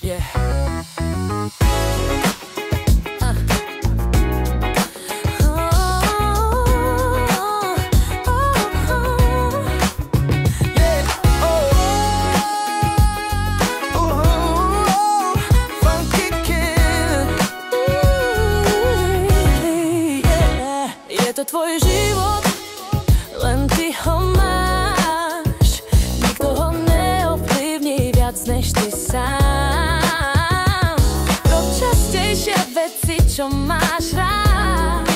Yeah. Je to tvoj život, len ty ho máš. Nikto ho neovplyvní viac než ty sám. Rob častejšie veci, čo máš rád.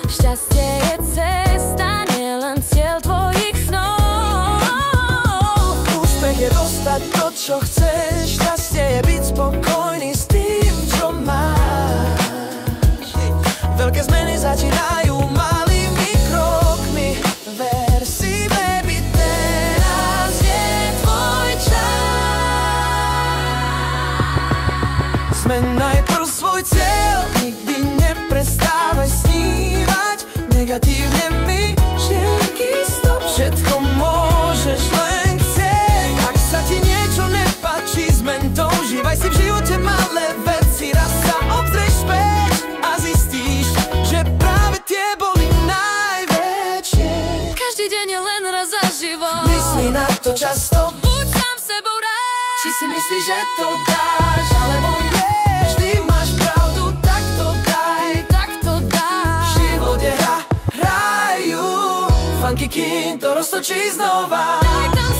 Šťastie je cesta, nielen cieľ tvojich snov. Úspech je dostať to, čo chceš. Šťastie je byť spokojný s tým, čo máš. Veľké zmeny začínajú malými krokmi. Ver si, baby, teraz je tvoj čas. Zmeň najprv svoj cieľ, nikdy neprestávaj snívať. Negatívne myšlienky stop, všetko môžeš len chcieť. Ak sa ti niečo nepáči, zmeň to, užívaj si v živote malé veci. Raz sa obzrieš späť a zistíš, že práve tie boli najväčšie. Každý deň je len raz za život. Myslí na to často, Buď sám sebou rád. či si myslíš, že to dáš, alebo nie. Vždy máš pravdu, tak to daj. V živote hrajú Funky King to roztočí znova. Daj tam